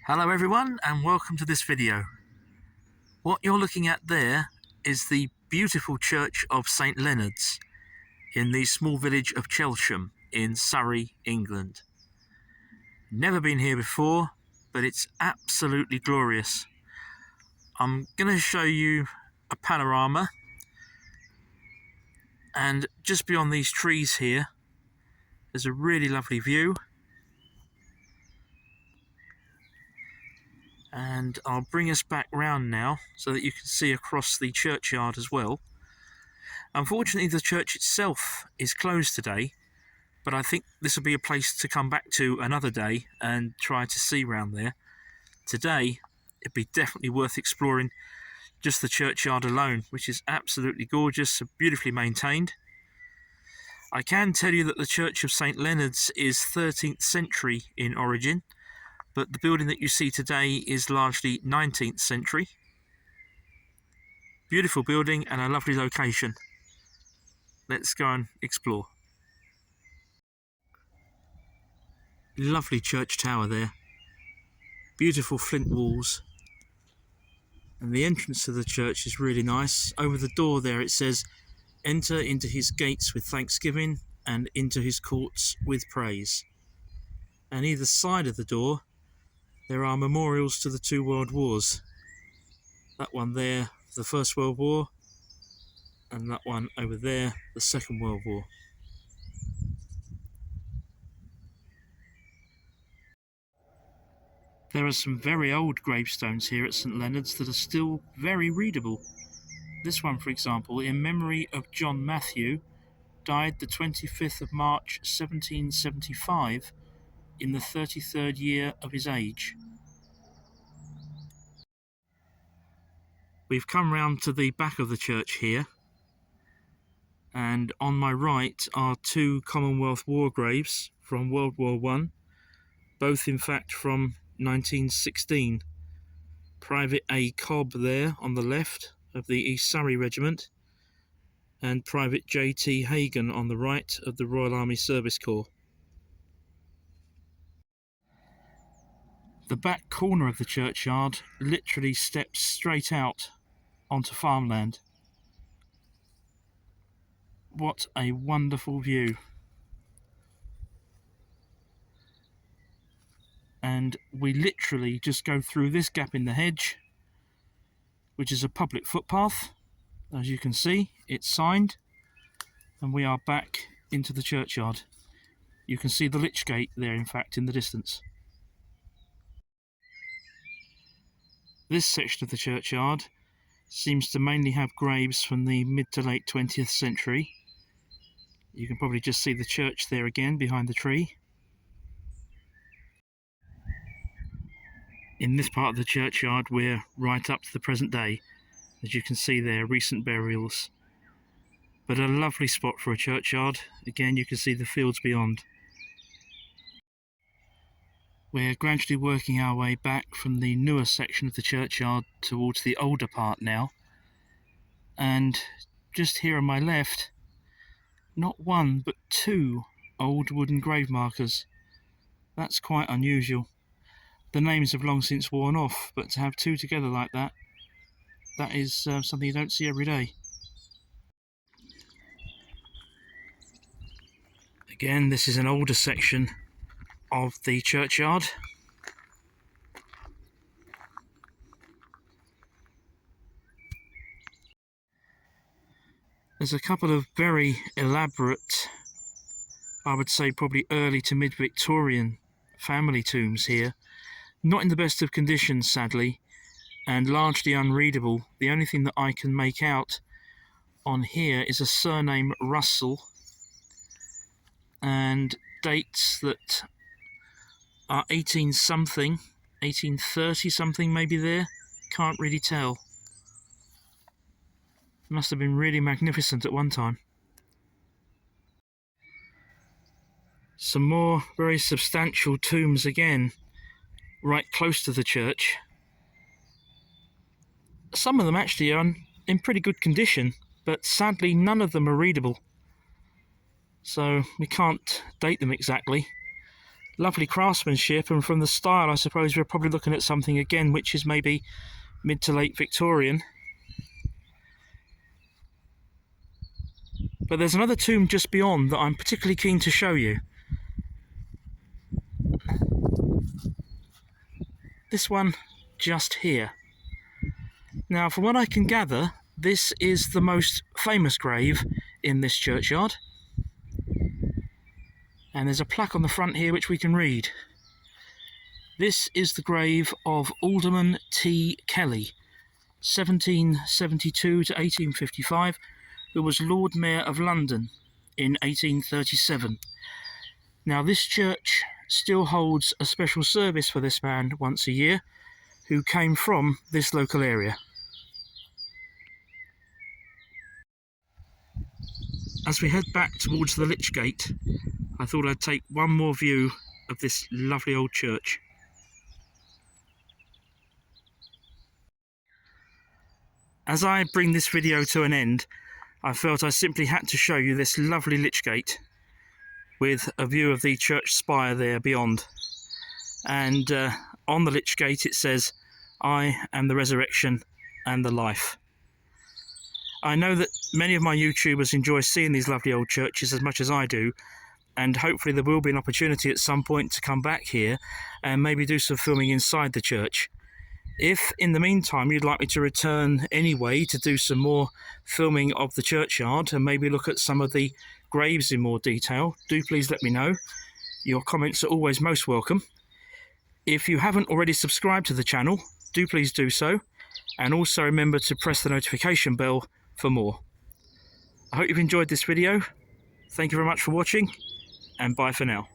Hello everyone and welcome to this video. What you're looking at there is the beautiful church of St Leonard's in the small village of Chelsham in Surrey, England. Never been here before, but it's absolutely glorious. I'm going to show you a panorama, and just beyond these trees here there's a really lovely view. And I'll bring us back round now so that you can see across the churchyard as well. Unfortunately, the church itself is closed today, but I think this will be a place to come back to another day and try to see round there. Today, it'd be definitely worth exploring just the churchyard alone, which is absolutely gorgeous and beautifully maintained. I can tell you that the church of St Leonard's is 13th century in origin, but the building that you see today is largely 19th century. Beautiful building and a lovely location. Let's go and explore. Lovely church tower there. Beautiful flint walls. And the entrance to the church is really nice. Over the door there it says, "Enter into his gates with thanksgiving and into his courts with praise." And either side of the door there are memorials to the two world wars. That one there, the First World War, and that one over there, the Second World War. There are some very old gravestones here at St Leonard's that are still very readable. This one, for example, in memory of John Matthew, died the 25th of March 1775 in the 33rd year of his age. We've come round to the back of the church here, and on my right are two Commonwealth War graves from World War I, both in fact from 1916. Private A. Cobb there on the left of the East Surrey Regiment, and Private J.T. Hagan on the right of the Royal Army Service Corps. The back corner of the churchyard literally steps straight out onto farmland. What a wonderful view. And we literally just go through this gap in the hedge, which is a public footpath. As you can see, it's signed, and we are back into the churchyard. You can see the lich gate there, in fact, in the distance. This section of the churchyard seems to mainly have graves from the mid to late 20th century. You can probably just see the church there again behind the tree. In this part of the churchyard we're right up to the present day. As you can see there, recent burials. But a lovely spot for a churchyard. Again, you can see the fields beyond. We're gradually working our way back from the newer section of the churchyard towards the older part now. And just here on my left, not one but two old wooden grave markers. That's quite unusual. The names have long since worn off, but to have two together like that, that is something you don't see every day. Again, this is an older section of the churchyard. There's a couple of very elaborate, I would say probably early to mid-Victorian family tombs here. Not in the best of conditions, sadly, and largely unreadable. The only thing that I can make out on here is a surname Russell, and dates that are 18 something, 1830 something maybe there, can't really tell. Must have been really magnificent at one time. Some more very substantial tombs again, right close to the church. Some of them actually are in pretty good condition, but sadly none of them are readable. So we can't date them exactly. Lovely craftsmanship, and from the style I suppose we're probably looking at something again which is maybe mid to late Victorian. But there's another tomb just beyond that I'm particularly keen to show you. This one just here. Now, from what I can gather, this is the most famous grave in this churchyard. And there's a plaque on the front here which we can read. This is the grave of Alderman T. Kelly, 1772 to 1855, who was Lord Mayor of London in 1837. Now, this church still holds a special service for this man once a year, who came from this local area. As we head back towards the Lich Gate, I thought I'd take one more view of this lovely old church. As I bring this video to an end, I felt I simply had to show you this lovely Lich Gate with a view of the church spire there beyond. And on the Lich Gate it says, "I am the resurrection and the life." I know that many of my YouTubers enjoy seeing these lovely old churches as much as I do, and hopefully there will be an opportunity at some point to come back here and maybe do some filming inside the church. If in the meantime you'd like me to return anyway to do some more filming of the churchyard and maybe look at some of the graves in more detail, do please let me know. Your comments are always most welcome. If you haven't already subscribed to the channel, do please do so, and also remember to press the notification bell for more. I hope you've enjoyed this video. Thank you very much for watching, and bye for now.